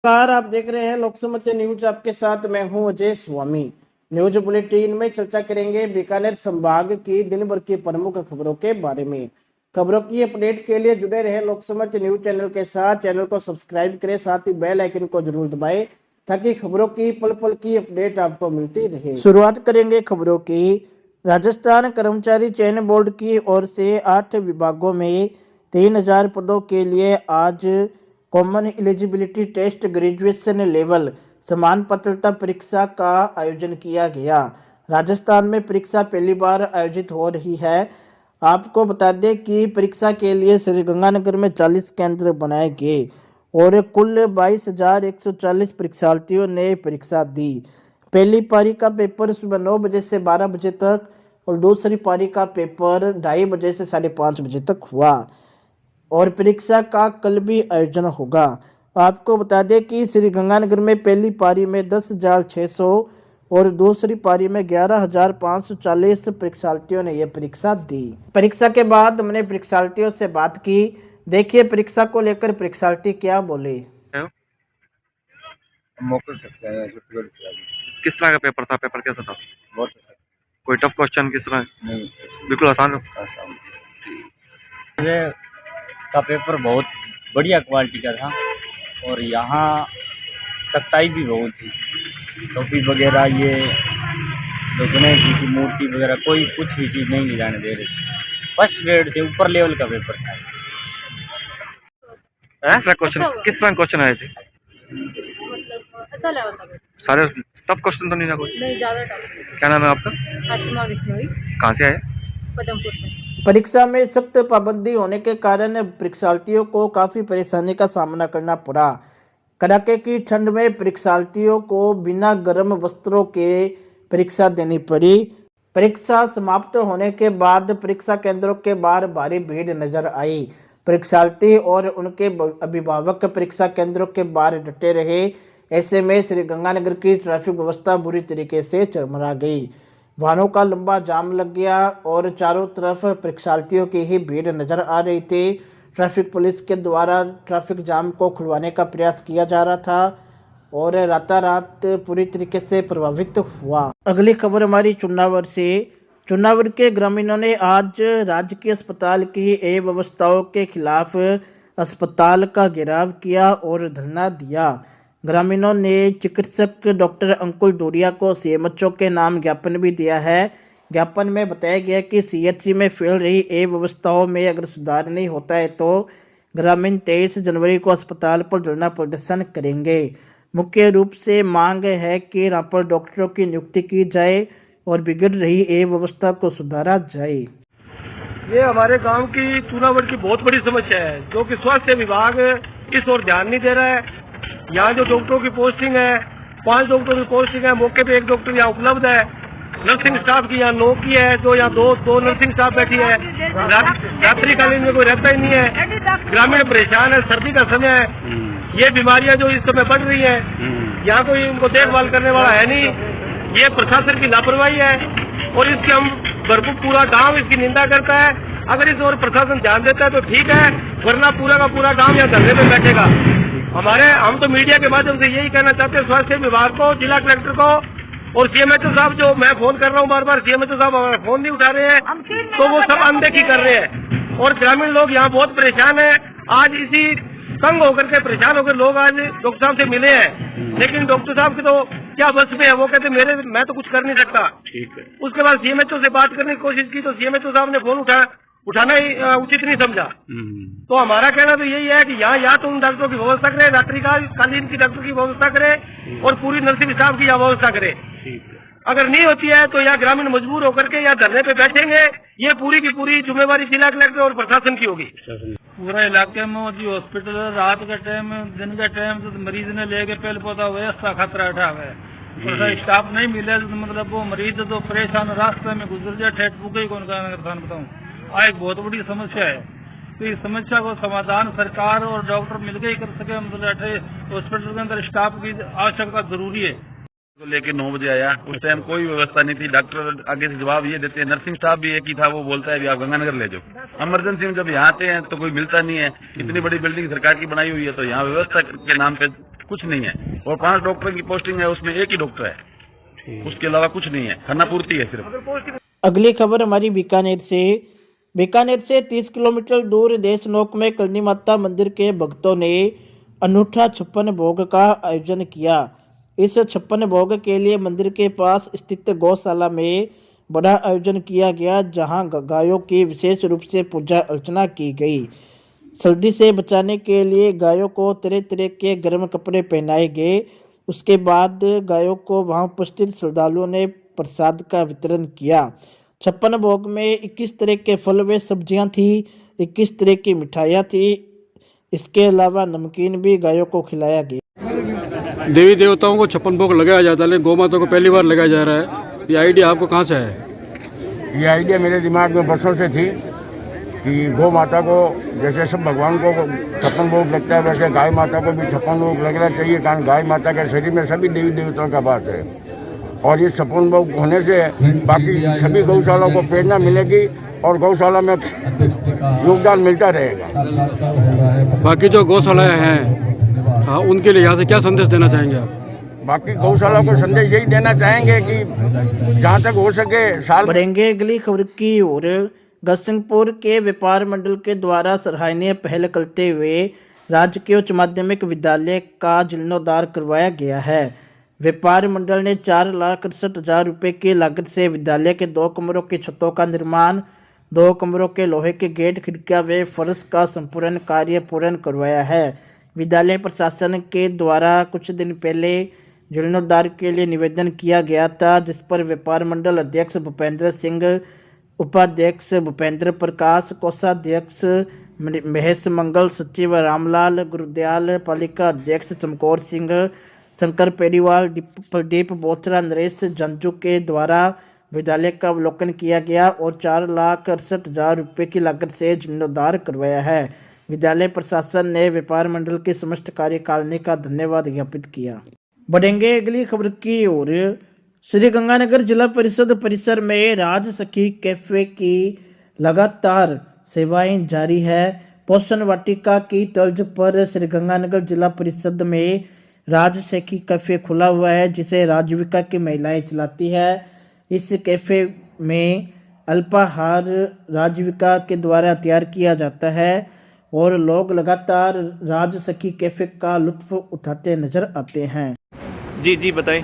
नमस्कार, आप देख रहे हैं लोकसमत न्यूज। आपके साथ मैं हूं अजय स्वामी। न्यूज बुलेटिन में चर्चा करेंगे बीकानेर संभाग की दिन भर की प्रमुख खबरों के बारे में। खबरों की अपडेट के लिए जुड़े रहे लोकसमत न्यूज चैनल के साथ। चैनल को सब्सक्राइब करें, साथ ही बेल आइकन को जरूर दबाएं ताकि खबरों की पल पल की अपडेट आपको मिलती रहे। शुरुआत करेंगे खबरों की। राजस्थान कर्मचारी चयन बोर्ड की ओर से 8 विभागों में 3000 पदों के लिए आज common eligibility test graduation level समान पात्रता परीक्षा का आयोजन किया गया। राजस्थान में परीक्षा पहली बार आयोजित हो रही है। आपको बता दें कि परीक्षा के लिए श्रीगंगानगर में 40 केंद्र बनाए गए और कुल 22,140 परीक्षार्थियों ने परीक्षा दी। पहली पारी का पेपर सुबह 9 बजे से 12 बजे तक और दूसरी पारी का पेपर 2:30 बजे से 5:30 बजे तक हुआ और परीक्षा का कल भी आयोजन होगा। आपको बता दें कि श्रीगंगानगर में पहली पारी में 10,600 और दूसरी पारी में 11,540 परीक्षार्थियों ने यह परीक्षा दी। परीक्षा के बाद हमने परीक्षार्थियों से बात की। देखिए परीक्षा को लेकर परीक्षार्थी क्या बोले। किस तरह का पेपर था? पेपर कैसा था? बहुत अच्छा। कोई टफ क्वेश्चन किस तरह? नहीं, बिल्कुल आसान हो। ये का पेपर बहुत बढ़िया क्वालिटी का था और यहाँ सख्ताई भी बहुत थी। टोपी वगैरह, ये जो गणेश जी की मूर्ति वगैरह, कोई कुछ भी चीज़ नहीं ले जाने दे रहे थे। फर्स्ट ग्रेड से ऊपर लेवल का पेपर था। किस तरह क्वेश्चन आए थे? मतलब अच्छा लेवल का पेपर। सारे टफ क्वेश्चन तो नहीं था कोई? नहीं, ज़्यादा टफ। क्या नाम है आपका? आशमा विश्नोई, कहाँ से आए? पदमपुर से। परीक्षा में सख्त पाबंदी होने के कारण परीक्षार्थियों को काफी परेशानी का सामना करना पड़ा। कड़ाके की ठंड में परीक्षार्थियों को बिना गर्म वस्त्रों के परीक्षा देनी पड़ी। परीक्षा समाप्त होने के बाद परीक्षा केंद्रों के बाहर भारी भीड़ नजर आई। परीक्षार्थी और उनके अभिभावक परीक्षा केंद्रों के बाहर डटे रहे। ऐसे में श्रीगंगानगर की ट्रैफिक व्यवस्था बुरी तरीके से चरमरा गई। वाहनों का लंबा जाम लग गया और चारों तरफ परीक्षार्थियों की ही भीड़ नजर आ रही थी। ट्रैफिक पुलिस के द्वारा ट्रैफिक जाम को खुलवाने का प्रयास किया जा रहा था और रातारात पूरी तरीके से प्रभावित हुआ। अगली खबर हमारी चुनावर से। चुनावर के ग्रामीणों ने आज राजकीय अस्पताल की अव्यवस्थाओं के खिलाफ अस्पताल का घेराव किया और धरना दिया। ग्रामीणों ने चिकित्सक डॉक्टर अंकुल दूरिया को सीएमएचओ के नाम ज्ञापन भी दिया है। ज्ञापन में बताया गया कि सीएचसी में फैल रही अव्यवस्थाओं में अगर सुधार नहीं होता है तो ग्रामीण 23 जनवरी को अस्पताल पर धरना प्रदर्शन करेंगे। मुख्य रूप से मांग है कि यहाँ पर डॉक्टरों की नियुक्ति की जाए और बिगड़ रही अव्यवस्था को सुधारा जाए। ये हमारे गांव की चूनावर की बहुत बड़ी समस्या है, जो कि स्वास्थ्य विभाग इस ओर ध्यान नहीं दे रहा है। यहाँ जो डॉक्टरों की पोस्टिंग है, 5 डॉक्टरों की पोस्टिंग है, मौके पे 1 डॉक्टर यहाँ उपलब्ध है। नर्सिंग स्टाफ की यहाँ 9 की है, जो यहाँ दो नर्सिंग स्टाफ बैठी है। रात्रिकालीन में कोई रहता ही नहीं है। ग्रामीण परेशान है, सर्दी का समय है, ये बीमारियां जो इस समय बढ़ रही है, यहाँ कोई उनको देखभाल करने वाला है नहीं। ये प्रशासन की लापरवाही है और इसकी हम भरपूर पूरा गांव इसकी निंदा करता है। अगर इस ओर प्रशासन ध्यान देता है तो ठीक है, वरना पूरा का पूरा गांव यहाँ धरने पे बैठेगा। हम तो मीडिया के माध्यम से यही कहना चाहते हैं स्वास्थ्य विभाग को, जिला कलेक्टर को और सीएमएचओ साहब, जो मैं फोन कर रहा हूँ बार बार, सीएमएचओ साहब हमारा फोन नहीं उठा रहे हैं, तो वो सब अनदेखी कर रहे हैं और ग्रामीण लोग यहाँ बहुत परेशान है। आज इसी तंग होकर के, परेशान होकर लोग आज डॉक्टर साहब से मिले हैं, लेकिन डॉक्टर साहब की तो क्या बस में है, वो कहते मैं तो कुछ कर नहीं सकता। ठीक है। उसके बाद सीएमएचओ से बात करने की कोशिश की तो सीएमएचओ साहब ने फोन उठाना ही उचित नहीं समझा। तो हमारा कहना तो यही है कि यहाँ या तो उन डॉक्टरों की व्यवस्था करें, रात्रिकालीन की डॉक्टर की व्यवस्था करें और पूरी नर्सिंग स्टाफ की यहाँ व्यवस्था करें। अगर नहीं होती है तो यहाँ ग्रामीण मजबूर होकर के यहाँ धरने पे बैठेंगे। ये पूरी की पूरी जिम्मेवारी जिला कलेक्टर और प्रशासन की होगी। पूरा इलाके में जो हॉस्पिटल है, रात के टाइम में, दिन के टाइम तो मरीज ने लेके पेड़ पौधा हुआ, इसका खतरा उठा हुआ है। स्टाफ नहीं मिले तो मतलब वो मरीज तो परेशान, रास्ते में गुजर जाए, ठेठ फूके ही कौन बताऊँ। एक बहुत बड़ी समस्या है। तो इस समस्या को समाधान सरकार और डॉक्टर मिलकर ही कर सके। मतलब हॉस्पिटल के अंदर स्टाफ की आवश्यकता जरूरी है। तो लेके 9 बजे आया, उस टाइम कोई व्यवस्था नहीं थी। डॉक्टर आगे से जवाब ये देते हैं, नर्सिंग स्टाफ भी एक ही था, वो बोलता है भी आप गंगानगर ले जाओ। इमरजेंसी में जब यहाँ आते हैं तो कोई मिलता नहीं है। इतनी बड़ी बिल्डिंग सरकार की बनाई हुई है, तो यहाँ व्यवस्था के नाम पे कुछ नहीं है। और 5 डॉक्टर की पोस्टिंग है, उसमें एक ही डॉक्टर है, उसके अलावा कुछ नहीं है, खाना पूर्ति है सिर्फ। अगली खबर हमारी बीकानेर से 30 किलोमीटर दूर देशनोक में करनी माता मंदिर के भक्तों ने अनूठा 56 भोग का आयोजन किया। इस 56 भोग के लिए मंदिर के पास स्थित गौशाला में बड़ा आयोजन किया गया, जहां गायों की विशेष रूप से पूजा अर्चना की गई। सर्दी से बचाने के लिए गायों को तरह तरह के गर्म कपड़े पहनाए गए। उसके बाद गायों को वहां उपस्थित श्रद्धालुओं ने प्रसाद का वितरण किया। 56 भोग में 21 तरह के फल व सब्जियां थी, 21 तरह की मिठाइयाँ थी। इसके अलावा नमकीन भी गायों को खिलाया गया। देवी देवताओं को 56 भोग लगाया जाता है, लेकिन गौ माता को पहली बार लगाया जा रहा है। ये आइडिया आपको कहाँ से है? ये आइडिया मेरे दिमाग में बरसों से थी कि गौ माता को जैसे सब भगवान को 56 भोग लगता है, वैसे गाय माता को भी 56 भोग लगना चाहिए, कारण गाय माता के शरीर में सभी देवी देवताओं का बात है। और ये 56 भोग होने से बाकी सभी गौशालाओं को प्रेरणा मिलेगी और गौशाला में योगदान मिलता रहेगा। बाकी जो गौशालाएं हैं, हाँ, उनके लिए यहाँ से क्या संदेश देना चाहेंगे आप? बाकी गौशाला को संदेश यही देना चाहेंगे कि जहाँ तक हो सके साल बढ़ेंगे। अगली खबर की ओर गढ़सिंहपुर के व्यापार मंडल के द्वारा सराहनीय पहल करते हुए राजकीय उच्च माध्यमिक विद्यालय का जीर्णोद्धार करवाया गया है। व्यापार मंडल ने 4,68,000 रुपये की लागत से विद्यालय के 2 कमरों की छतों का निर्माण, 2 कमरों के लोहे के गेट, खिड़कियां व फर्श का संपूर्ण कार्य पूर्ण करवाया है। विद्यालय प्रशासन के द्वारा कुछ दिन पहले जीर्णोद्धार के लिए निवेदन किया गया था, जिस पर व्यापार मंडल अध्यक्ष भूपेंद्र सिंह, उपाध्यक्ष भूपेंद्र प्रकाश, कोषाध्यक्ष महेश मंगल, सचिव रामलाल गुरुदयाल, पालिका अध्यक्ष चमकौर सिंह, शंकर पेरीवाल, प्रदीप बोथरा, नरेश जंजू के द्वारा विद्यालय का अवलोकन किया गया और 4,68,000 रुपये की लागत से जीर्णोद्धार करवाया है। विद्यालय प्रशासन ने व्यापार मंडल की समस्त कार्यकारिणी का धन्यवाद ज्ञापित किया। बढ़ेंगे अगली खबर की ओर। श्री गंगानगर जिला परिषद परिसर में राज सखी कैफे की लगातार सेवाएं जारी है। पोषण वाटिका की तर्ज पर श्री गंगानगर जिला परिषद में राज सखी कैफे खुला हुआ है, जिसे राजीविका की महिलाएं चलाती है। इस कैफे में अल्पाहार राजीविका के द्वारा तैयार किया जाता है और लोग लगातार राज सखी कैफे का लुत्फ उठाते नजर आते हैं। जी बताएं।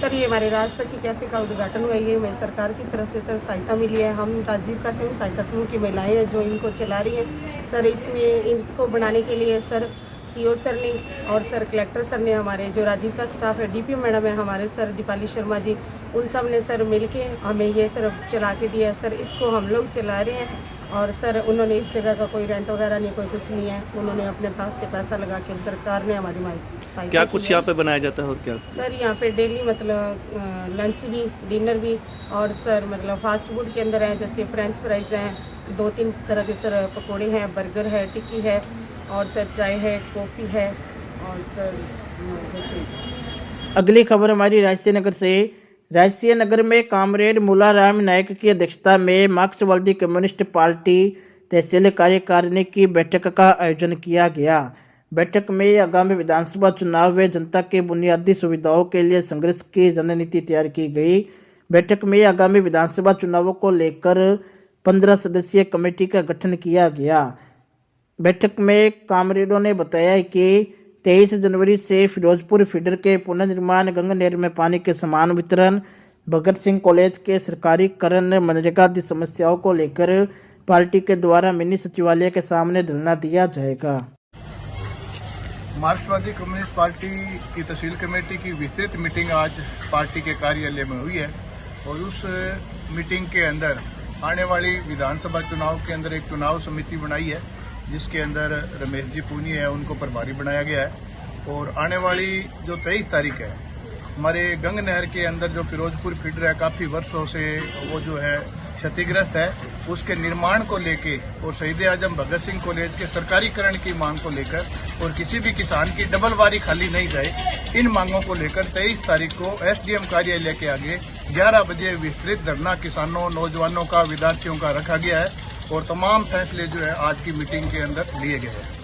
सर, ये हमारे राज सखी कैफ़े का उद्घाटन हुआ। ये हमें सरकार की तरफ से सर सहायता मिली है। हम राजीविका समूह सहायता समूह की महिलाएं हैं जो इनको चला रही हैं। सर, इसमें इसको बनाने के लिए सर सीओ सर ने और सर कलेक्टर सर ने, हमारे जो राजीविका स्टाफ है, डीपी मैडम है हमारे सर दीपाली शर्मा जी, उन सब ने सर मिलके हमें ये सर चला के दिया। सर, इसको हम लोग चला रहे हैं और सर उन्होंने इस जगह का कोई रेंट वगैरह नहीं, कोई कुछ नहीं है। उन्होंने अपने पास से पैसा लगा के सरकार ने हमारी सहायता क्या कुछ यहाँ पे बनाया जाता है और क्या? सर, यहाँ पे डेली मतलब लंच भी, डिनर भी और सर मतलब फास्ट फूड के अंदर है, जैसे फ्रेंच फ्राइज हैं, 2-3 तरह के सर पकोड़े हैं, बर्गर है, टिक्की है और सर चाय है, कॉफ़ी है और सर जैसे। अगली खबर हमारी राजसिंह नगर से। राजसिंह नगर में कामरेड मूलाराम नायक की अध्यक्षता में मार्क्सवादी कम्युनिस्ट पार्टी तहसील कार्यकारिणी की बैठक का आयोजन किया गया। बैठक में आगामी विधानसभा चुनाव व जनता के बुनियादी सुविधाओं के लिए संघर्ष की रणनीति तैयार की गई। बैठक में आगामी विधानसभा चुनावों को लेकर 15 सदस्यीय कमेटी का गठन किया गया। बैठक में कामरेडों ने बताया कि 23 जनवरी से फिरोजपुर फीडर के पुनर्निर्माण, गंगनहर में पानी के समान वितरण, भगत सिंह कॉलेज के सरकारीकरण, मनरेगा आदि समस्याओं को लेकर पार्टी के द्वारा मिनी सचिवालय के सामने धरना दिया जाएगा। मार्क्सवादी कम्युनिस्ट पार्टी की तहसील कमेटी की विस्तृत मीटिंग आज पार्टी के कार्यालय में हुई है और उस मीटिंग के अंदर आने वाली विधानसभा चुनाव के अंदर एक चुनाव समिति बनाई है, जिसके अंदर रमेश जी पूनी है, उनको प्रभारी बनाया गया है। और आने वाली जो 23 तारीख है, हमारे गंगनहर के अंदर जो फिरोजपुर फीडर है, काफ़ी वर्षों से वो जो है क्षतिग्रस्त है, उसके निर्माण को लेके और शहीद आजम भगत सिंह कॉलेज के सरकारीकरण की मांग को लेकर और किसी भी किसान की डबल वारी खाली नहीं जाए, इन मांगों को लेकर 23 तारीख को एसडीएम कार्यालय के आगे 11 बजे विस्तृत धरना किसानों, नौजवानों का, विद्यार्थियों का रखा गया है और तमाम फैसले जो है आज की मीटिंग के अंदर लिए गए हैं।